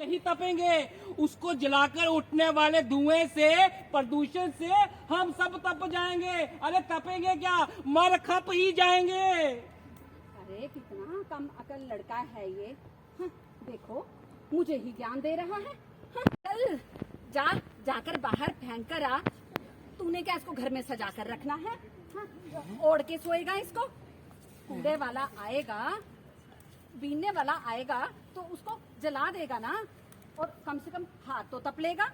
नहीं तपेंगे, उसको जलाकर उठने वाले धुएं से, प्रदूषण से हम सब तप जाएंगे। अरे तपेंगे क्या, मर खप ही जाएंगे। अरे कितना कम अकल लड़का है ये। हाँ, देखो मुझे ही ज्ञान दे रहा है। हाँ, चल जाकर बाहर फेंक कर आ। तूने क्या इसको घर में सजा कर रखना है? हाँ, ओढ़ के सोएगा इसको? कूड़े वाला आएगा, बीनने वाला आएगा तो उसको जला देगा ना, और कम से कम हाथ तो तप लेगा।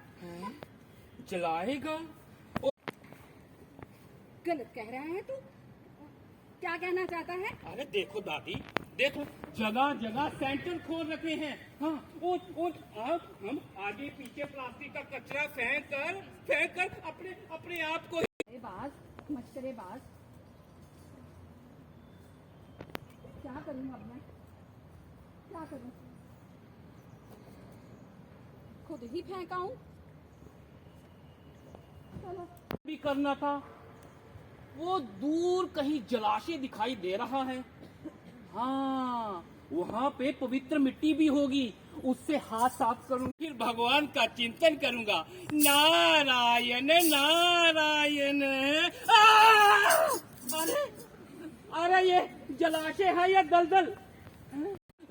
जलाएगा? गलत कह रहा है तू। क्या कहना चाहता है? अरे देखो दादी, देखो जगह जगह सेंटर खोल रखे हैं। हाँ, और अब हम आगे पीछे प्लास्टिक का कचरा फेंक कर अपने आप को मशकरेबाज, क्या करूं अब मैं? क्या करूं? खुद ही फेंकाऊं? चलो भी करना था। वो दूर कहीं जलाशय दिखाई दे रहा है। हाँ, वहाँ पे पवित्र मिट्टी भी होगी, उससे हाथ साफ करूँ, फिर भगवान का चिंतन करूंगा। नारायण नारायण। अरे ये जलाशय है या दलदल?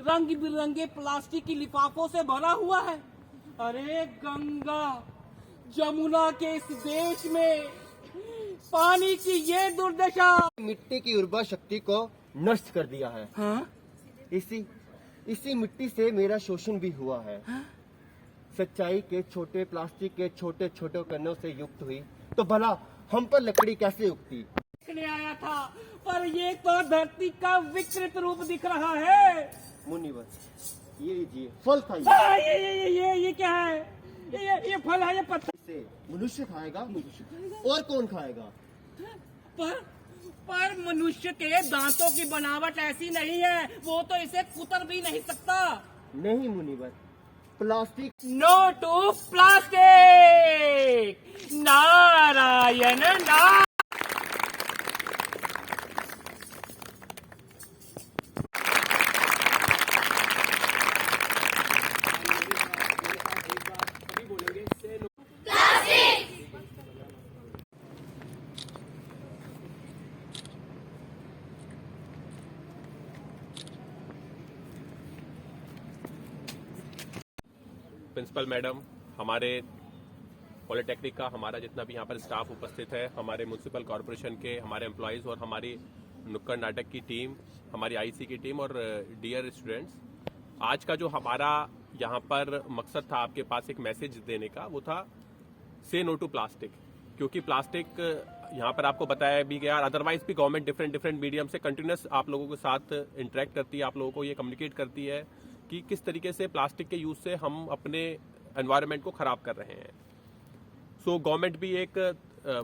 रंग बिरंगे प्लास्टिक की लिफाफों से भरा हुआ है। अरे गंगा जमुना के इस देश में पानी की ये दुर्दशा। मिट्टी की उर्वर शक्ति को नष्ट कर दिया है। हाँ? इसी मिट्टी से मेरा शोषण भी हुआ है। हाँ? सच्चाई के छोटे प्लास्टिक के छोटे छोटे कणों से युक्त हुई तो भला हम पर लकड़ी कैसे उगती? आया था, पर ये तो धरती का विकृत रूप दिख रहा है। मुनिवर, ये लीजिए फल खाइए। ये क्या है? ये फल है या पत्थर? इसे मनुष्य खाएगा और कौन खाएगा? पर मनुष्य के दांतों की बनावट ऐसी नहीं है, वो तो इसे कुतर भी नहीं सकता। नहीं मुनिवर, plastic. No to plastic. Narayan Narayan. Principal madam, हमारे पॉलिटेक्निक का हमारा जितना भी यहाँ पर स्टाफ उपस्थित है, हमारे म्यूनिसिपल कॉरपोरेशन के हमारे एम्प्लॉयज़ और हमारी नुक्कड़ नाटक की टीम, हमारी आईसी की टीम और डियर स्टूडेंट्स, आज का जो हमारा यहाँ पर मकसद था आपके पास एक मैसेज देने का, वो था से नो टू प्लास्टिक। क्योंकि प्लास्टिक यहाँ पर आपको बताया भी गया, अदरवाइज भी गवर्नमेंट डिफरेंट मीडियम से कंटिन्यूस आप लोगों के साथ इंटरेक्ट करती है, आप लोगों को ये कम्युनिकेट करती है कि किस तरीके से प्लास्टिक के यूज से हम अपने एनवायरनमेंट को खराब कर रहे हैं। सो गवर्नमेंट भी एक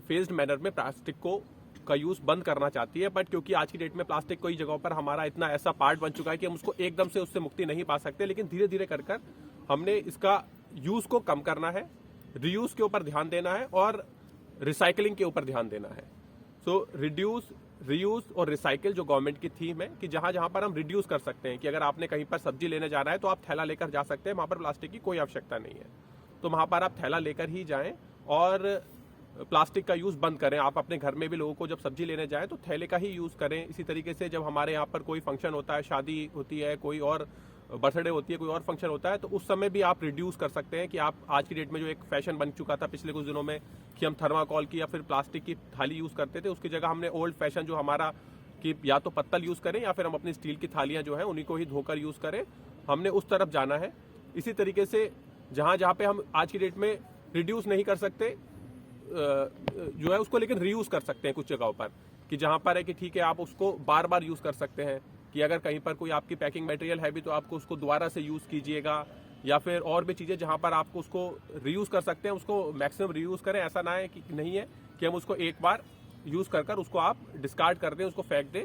फेज्ड मैनर में प्लास्टिक का यूज बंद करना चाहती है, बट क्योंकि आज की डेट में प्लास्टिक कई जगहों पर हमारा इतना ऐसा पार्ट बन चुका है कि हम उसको एकदम से उससे मुक्ति नहीं पा सकते, लेकिन धीरे धीरे कर हमने इसका यूज को कम करना है, रीयूज के ऊपर ध्यान देना है और रिसाइकलिंग के ऊपर ध्यान देना है। सो रिड्यूस, रीयूज और रिसाइकिल जो गवर्नमेंट की थीम है कि जहां जहां पर हम रिड्यूस कर सकते हैं, कि अगर आपने कहीं पर सब्जी लेने जाना है तो आप थैला लेकर जा सकते हैं, वहां पर प्लास्टिक की कोई आवश्यकता नहीं है, तो वहां पर आप थैला लेकर ही जाएं और प्लास्टिक का यूज बंद करें। आप अपने घर में भी लोगों को जब सब्जी लेने जाएं तो थैले का ही यूज करें। इसी तरीके से जब हमारे यहाँ पर कोई फंक्शन होता है, शादी होती है, कोई और बर्थडे होती है, कोई और फंक्शन होता है, तो उस समय भी आप रिड्यूस कर सकते हैं। कि आप आज की डेट में जो एक फैशन बन चुका था पिछले कुछ दिनों में कि हम थर्माकोल की या फिर प्लास्टिक की थाली यूज करते थे, उसकी जगह हमने ओल्ड फैशन जो हमारा कि या तो पत्तल यूज करें या फिर हम अपनी स्टील की थालियां जो है उन्हीं को ही धोकर यूज करें, हमने उस तरफ जाना है। इसी तरीके से जहां जहां पे हम आज की डेट में रिड्यूस नहीं कर सकते जो है उसको, लेकिन रीयूज कर सकते हैं कुछ जगहों पर, कि जहां पर है कि ठीक है आप उसको बार बार यूज कर सकते हैं, कि अगर कहीं पर कोई आपकी पैकिंग मटेरियल है भी तो आपको उसको दोबारा से यूज कीजिएगा, या फिर और भी चीजें जहां पर आपको उसको रीयूज कर सकते हैं उसको मैक्सिमम रीयूज करें। ऐसा ना है कि नहीं है कि हम उसको एक बार यूज कर उसको आप डिस्कार्ड कर दें, उसको फेंक दें।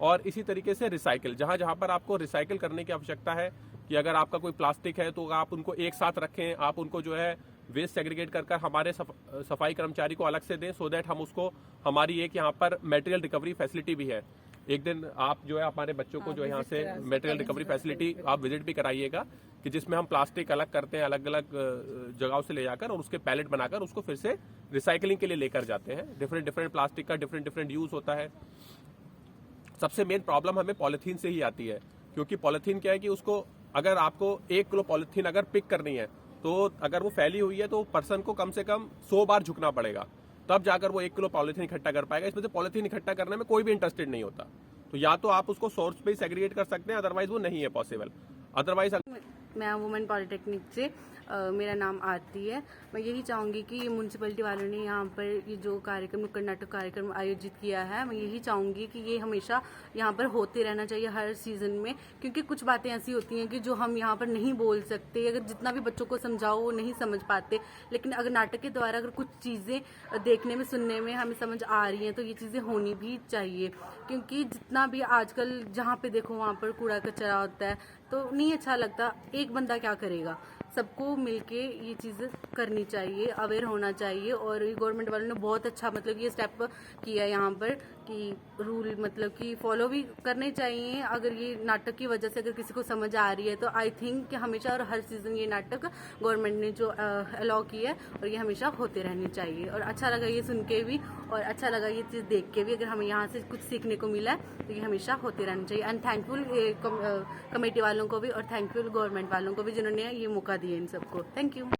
और इसी तरीके से रिसाइकिल, जहां जहां पर आपको रिसाइकिल करने की आवश्यकता है, कि अगर आपका कोई प्लास्टिक है तो आप उनको एक साथ रखें, आप उनको जो है वेस्ट सेग्रीगेट कर हमारे सफाई कर्मचारी को अलग से दें, सो दैट हम उसको, हमारी एक यहाँ पर मटेरियल रिकवरी फैसिलिटी भी है। एक दिन आप जो है हमारे बच्चों को जो है यहाँ से मटेरियल रिकवरी फैसिलिटी आप विजिट भी कराइएगा कि जिसमें हम प्लास्टिक अलग करते हैं, अलग अलग जगहों से ले जाकर और उसके पैलेट बनाकर उसको फिर से रिसाइकलिंग के लिए लेकर जाते हैं। डिफरेंट प्लास्टिक का डिफरेंट यूज होता है। सबसे मेन प्रॉब्लम हमें पॉलिथीन से ही आती है, क्योंकि पॉलिथीन क्या है कि उसको अगर आपको 1 किलो पॉलिथीन अगर पिक करनी है तो अगर वो फैली हुई है तो पर्सन को कम से कम 100 बार झुकना पड़ेगा, तब जाकर वो 1 किलो पॉलिथीन इकट्ठा कर पाएगा। इसमें से पॉलिथीन इकट्ठा करने में कोई भी इंटरेस्टेड नहीं होता। तो या तो आप उसको सोर्स पे ही सेग्रीगेट कर सकते हैं, अदरवाइज वो नहीं है पॉसिबल। अदरवाइज मैं वुमेन पॉलिटेक्निक से मेरा नाम आरती है। मैं यही चाहूँगी कि ये म्यूनसिपलिटी वालों ने यहाँ पर ये जो कार्यक्रम नुक्कड़ नाटक कार्यक्रम आयोजित किया है, मैं यही चाहूँगी कि ये हमेशा यहाँ पर होते रहना चाहिए हर सीज़न में, क्योंकि कुछ बातें ऐसी होती हैं कि जो हम यहाँ पर नहीं बोल सकते। अगर जितना भी बच्चों को समझाओ वो नहीं समझ पाते, लेकिन अगर नाटक के द्वारा अगर कुछ चीज़ें देखने में सुनने में हमें समझ आ रही हैं तो ये चीज़ें होनी भी चाहिए। क्योंकि जितना भी आजकल जहाँ पे देखो वहाँ पर कूड़ा कचरा होता है तो नहीं अच्छा लगता। एक बंदा क्या करेगा, सबको मिलके ये चीज़ करनी चाहिए, अवेयर होना चाहिए। और गवर्नमेंट वालों ने बहुत अच्छा मतलब ये स्टेप किया है यहाँ पर कि रूल मतलब कि फॉलो भी करने चाहिए। अगर ये नाटक की वजह से अगर किसी को समझ आ रही है तो आई थिंक कि हमेशा और हर सीज़न ये नाटक गवर्नमेंट ने जो अलाउ किया है और ये हमेशा होते रहने चाहिए। और अच्छा लगा ये सुन के भी और अच्छा लगा ये चीज़ देख के भी, अगर हमें यहाँ से कुछ सीखने को मिला है तो ये हमेशा होते रहना चाहिए। एंड थैंकफुल कमेटी वालों को भी और थैंकफुल गवर्नमेंट वालों को भी जिन्होंने ये मौका दिया इन सबको। Thank you.